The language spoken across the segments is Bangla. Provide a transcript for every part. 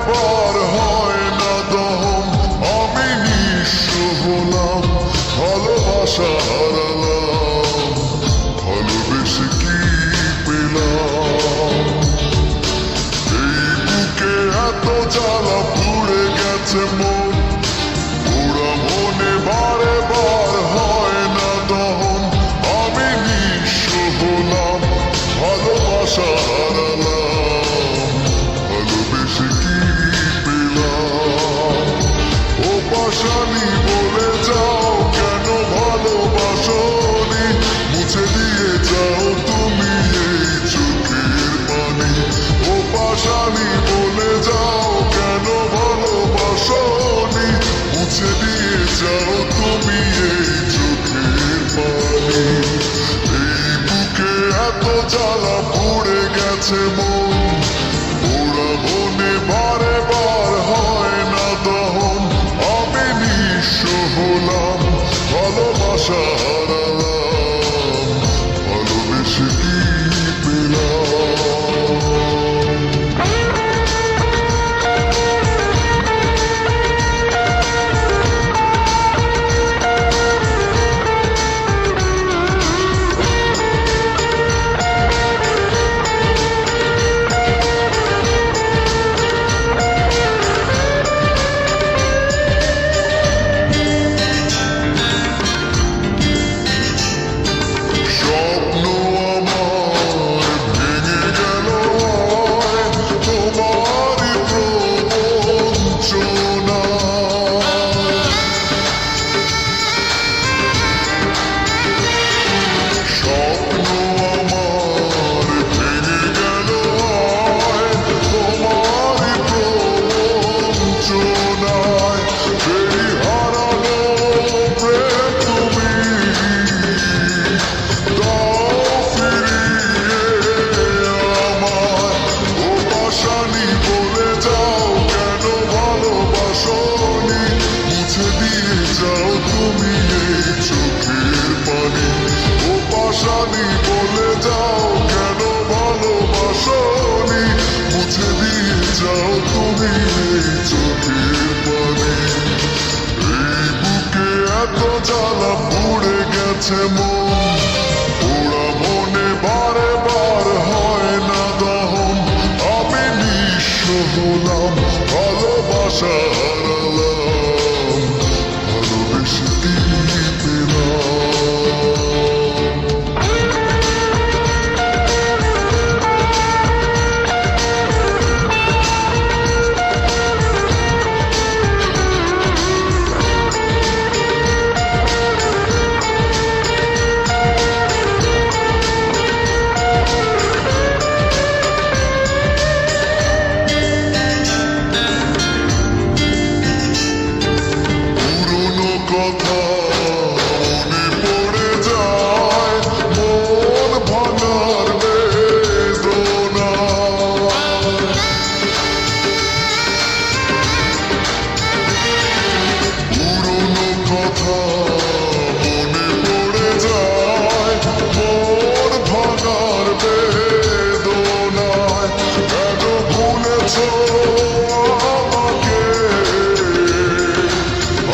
বার হয় না দহন, আমি নিঃস্ব হলাম, ভালোবাসা হারালাম, ভালোবেসে কি পেলাম? এই বুকে এত জ্বালা পুড়ে গেছে মন, পোড়া মনে বারে বার হয় না দহন, আমি নিঃস্ব হলাম, ভালোবাসা হারালাম, ভালোবেসে কি পেলাম? ও পাশানি বলে যাও কেন ভালোবাসনি, মুছে দিয়ে যাও তুমি এই চোখের পানি। ও পাশানি বলে যাও কেন ভালোবাসনি, মুছে দিয়ে যাও তুমি এই চোখের পানি। এই বুকে এত জ্বালা পুড়ে গেছে মন, পোড়া মনে বারে বার হয় না দহন, আমি নিঃস্ব হলাম, ভালোবাসা হারালাম, ভালোবেসে কি পেলাম? স্বপ্ন আমার ভেঙে গেল তোমারই প্রবঞ্চনায়। স্বপ্ন আমার ভেঙে গেল তোমারই প্রবঞ্চনায়। সেই হারানো প্রেম তুমি দাও ফিরিয়ে আমায়। ও পাশানি বলে যাও কেন ভালোবাসনি, মুছে দিয়ে যাও তুমি এই চোখের পানি। ও পাশানি বলে যাও কেন ভালোবাসনি, মুছে দিয়ে যাও তুমি এই চোখের পানি। এই বুকে এত জ্বালা পুড়ে গেছে মন, পোড়া মনে বারে বার হয় না দহন, আমি নিঃস্ব হলাম, ভালোবাসা হারালাম, ভালোবেসে কি পেলাম? পুরনো কথা মনে পড়ে যায়, মন ভাঙার বেদনা। পুরনো কথা মনে পড়ে যায়, মন ভাঙার বেদনায়। কেন ভুলেছ আমাকে,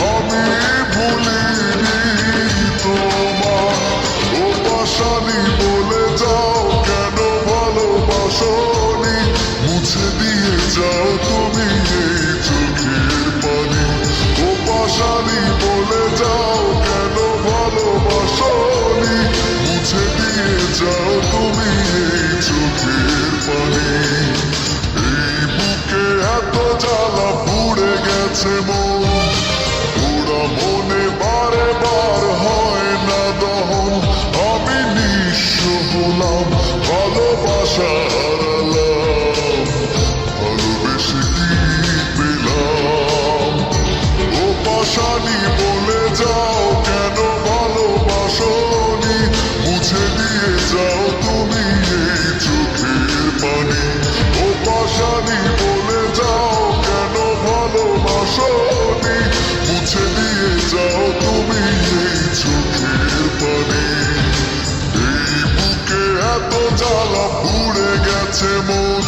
আমি ভুলিনি তোমায়। ও পাশানি বলে যাও কেন ভালোবাসনি, মুছে দিয়ে যাও তুমি এই চোখের পানি। ও পাশানি বলে যাও কেন ভালোবাসনি, মুছে দিয়ে যাও তুমি এই চোখের পানি। এই বুকে এত জ্বালা পুড়ে গেছে মন, পোড়া মনে বারে বার হয় না দহন, আমি নিঃস্ব হলাম, ভালোবাসা হারালাম, ভালোবেসে কি পেলাম? ও পাশানি বলে যাও কেন ভালোবাসনি, মুছে দিয়ে যাও তুমি এই চোখের পানি। ও পাশানি বলে যাও কেন ভালোবাসনি, মুছে দিয়ে যাও তুমি এই চোখের পানি। এই বুকে এত জ্বালা পুড়ে গেছে মন,